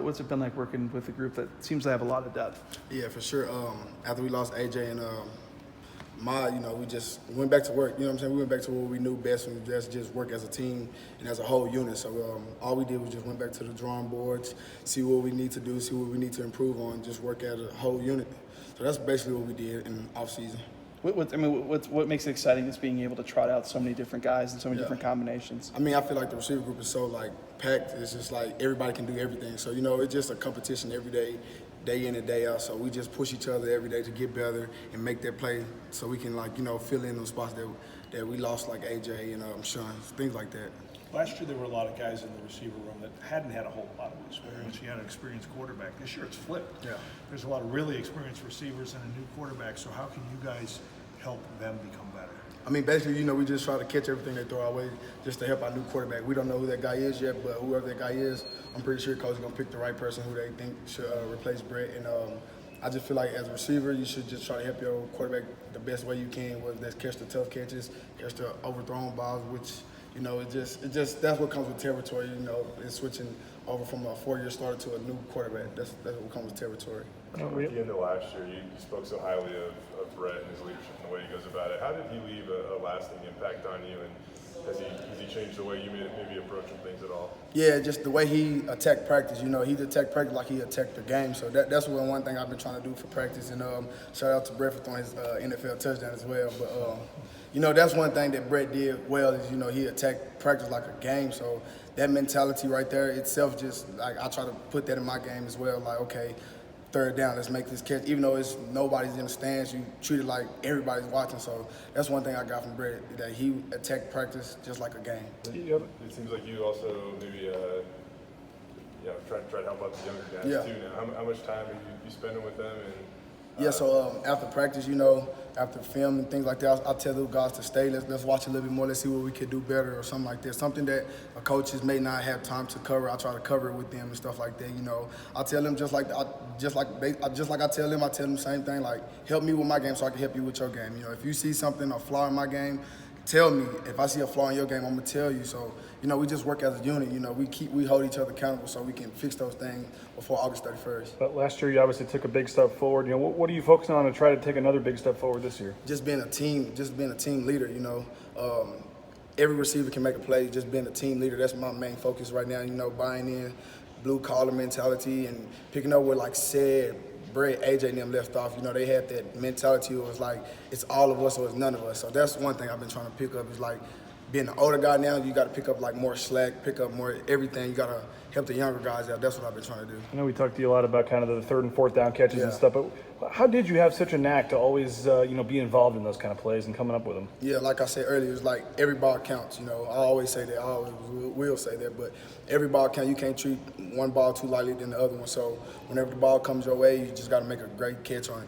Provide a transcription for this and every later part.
What's it been like working with a group that seems to have a lot of depth? Yeah, for sure. After we lost AJ and we just went back to work. You know what I'm saying? We went back to what we knew best, and just work as a team and as a whole unit. So all we did was just went back to the drawing boards, see what we need to do, see what we need to improve on, just work as a whole unit. So that's basically what we did in off season. What makes it exciting is being able to trot out so many different guys and so many different combinations. I mean, I feel like the receiver group is so packed. It's just like everybody can do everything. So it's just a competition every day, day in and day out. So we just push each other every day to get better and make that play, so we can fill in those spots that we lost, like AJ and Sean, things like that. Last year there were a lot of guys in the receiver room that hadn't had a whole lot of experience. You had an experienced quarterback. This year it's flipped. Yeah. There's a lot of really experienced receivers and a new quarterback. So how can you guys help them become better? I mean, basically, we just try to catch everything they throw our way just to help our new quarterback. We don't know who that guy is yet, but whoever that guy is, I'm pretty sure coach is going to pick the right person who they think should replace Brett. And I just feel like as a receiver, you should just try to help your quarterback the best way you can, whether that's catch the tough catches, catch the overthrown balls, which, it just that's what comes with territory. It's switching over from a 4-year starter to a new quarterback. That's what comes with territory. At the end of last year, you spoke so highly of Brett and his leadership and the way he goes about it. How did he leave a lasting impact on you, and has he changed the way you maybe approaching things at all? Yeah, just the way he attacked practice. He attacked practice like he attacked the game. So that's one thing I've been trying to do for practice. And shout out to Brett for throwing his NFL touchdown as well. But that's one thing that Brett did well is he attacked practice like a game. So that mentality right there itself, just like I try to put that in my game as well. Like, okay, third down, let's make this catch. Even though nobody's in the stands, you treat it like everybody's watching. So that's one thing I got from Brett, that he attacked practice just like a game. It seems like you also maybe try to help out the younger guys too now. How much time are you spending with them? So after practice, after film and things like that, I'll tell those guys to stay. Let's watch a little bit more. Let's see what we could do better or something like that. Something that coaches may not have time to cover. I try to cover it with them and stuff like that. I tell them just like I tell them the same thing. Like, help me with my game so I can help you with your game. If you see something, a flaw in my game, tell me. If I see a flaw in your game, I'm gonna tell you. So we just work as a unit. We hold each other accountable so we can fix those things before August 31st. But last year you obviously took a big step forward. What are you focusing on to try to take another big step forward this year? Just being a team leader. Every receiver can make a play. Just being a team leader, that's my main focus right now. Buying in blue collar mentality and picking up where said Brett, AJ and them left off. They had that mentality. It was like it's all of us or it's none of us. So that's one thing I've been trying to pick up is being an older guy now, you got to pick up more slack, pick up more everything. You got to help the younger guys out. That's what I've been trying to do. I know we talked to you a lot about kind of the third and fourth down catches and stuff, but how did you have such a knack to always, be involved in those kind of plays and coming up with them? Yeah, like I said earlier, it's like every ball counts. I always say that. I always will say that. But every ball counts. You can't treat one ball too lightly than the other one. So whenever the ball comes your way, you just got to make a great catch on it.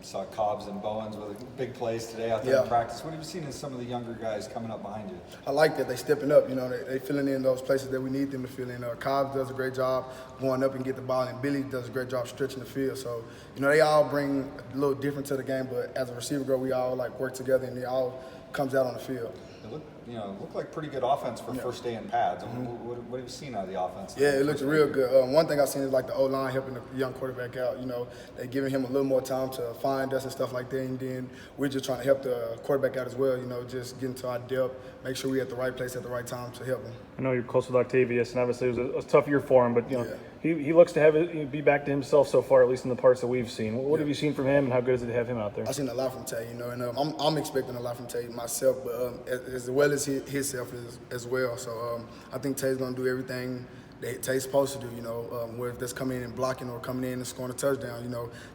Saw Cobbs and Bowens with big plays today out there in practice. What have you seen in some of the younger guys coming up behind you? I like that. They stepping up. They filling in those places that we need them to fill in. Cobbs does a great job going up and get the ball, and Billy does a great job stretching the field. So, they all bring a little different to the game, but as a receiver group, we all work together, and it all comes out on the field. It looked like pretty good offense for first day in pads. What have you seen out of the offense? Yeah, it looks real good. One thing I've seen is the O-line helping the young quarterback out. They're giving him a little more time to find us and stuff like that. And then we're just trying to help the quarterback out as well, just getting to our depth, make sure we're at the right place at the right time to help him. I know you're close with Octavius, and obviously it was a tough year for him, but he looks to have it be back to himself so far, at least in the parts that we've seen. What have you seen from him, and how good is it to have him out there? I've seen a lot from Tay, and I'm expecting a lot from Tay myself, but as well as himself as well. So I think Tay's going to do everything that Tay's supposed to do, whether that's coming in and blocking or coming in and scoring a touchdown.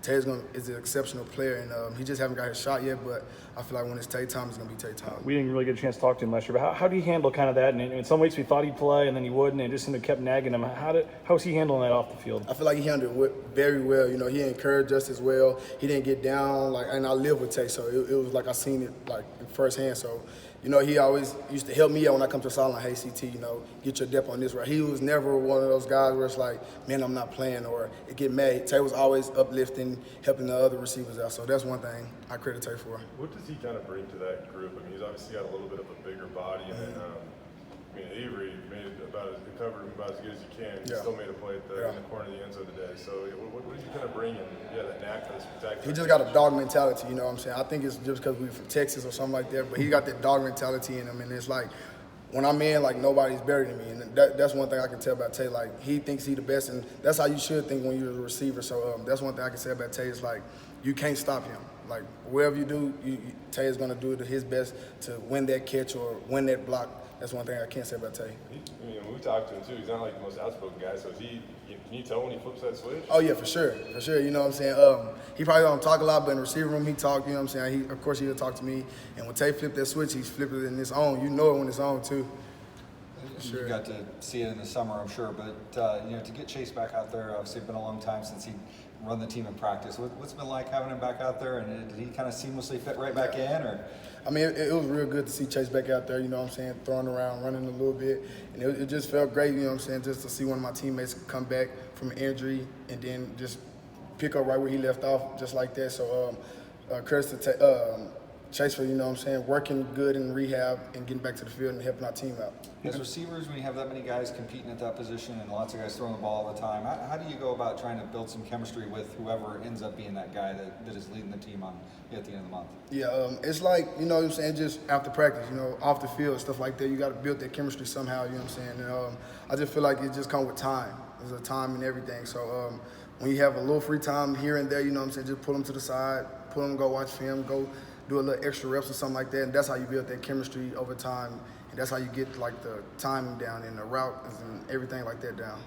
Tay's is an exceptional player, and he just haven't got his shot yet, but I feel like when it's Tay time, it's going to be Tay time. We didn't really get a chance to talk to him last year, but how do you handle kind of that? And in some weeks we thought he'd play, and then he wouldn't, and it just seemed to kept nagging him. How was he handling that off the field? I feel like he handled it very well. He encouraged us as well. He didn't get down, and I live with Tay, so it was like I seen it in firsthand. So, he always used to help me out when I come to the sideline. Hey, CT, get your depth on this right. He was never one of those guys where it's like, man, I'm not playing, or it get mad. Tay was always uplifting, helping the other receivers out. So that's one thing I credit Tay for. What does he kind of bring to that group? He's obviously got a little bit of a bigger body, and then, mean, Avery covered him about as good as he can. He Yeah. still made a play in the corner of the end zone today. So what did you kind of bring him? Yeah, that knack for the spectacular. He just got a dog mentality, you know what I'm saying? I think it's just because we're from Texas or something like that, but he got that dog mentality in him, and it's like, when I'm in, like, nobody's better than me, and that's one thing I can tell about Tay. Like, he thinks he's the best, and that's how you should think when you're a receiver. So that's one thing I can say about Tay is, like, you can't stop him. Like, wherever you do, Tay is going to do his best to win that catch or win that block. That's one thing I can't say about Tay. When we talked to him, too, he's not like the most outspoken guy, so can you tell when he flips that switch? Oh, yeah, for sure, you know what I'm saying? He probably don't talk a lot, but in the receiver room, he talk, you know what I'm saying? Of course, he'll talk to me, and when Tay flipped that switch, he's flipped it in his own. You know it when it's on, too. You got to see it in the summer, I'm sure, but to get Chase back out there, obviously it's been a long time since he run the team in practice. What's it been like having him back out there, and did he kind of seamlessly fit right back in? Or I mean, it was real good to see Chase back out there, you know what I'm saying, throwing around, running a little bit, and it just felt great, you know what I'm saying, just to see one of my teammates come back from an injury and then just pick up right where he left off, just like that. So credit to Chase for, you know what I'm saying, working good in rehab and getting back to the field and helping our team out. as receivers, when you have that many guys competing at that position and lots of guys throwing the ball all the time, how do you go about trying to build some chemistry with whoever ends up being that guy that is leading the team at the end of the month? Yeah, it's like, you know what I'm saying, just after practice, you know, off the field, stuff like that. You got to build that chemistry somehow, you know what I'm saying. And I just feel like it just comes with time. There's a time and everything. So when you have a little free time here and there, you know what I'm saying, just pull them to the side, pull them, go watch film, go do a little extra reps or something like that. And that's how you build that chemistry over time. And that's how you get, like, the timing down and the route and everything like that down.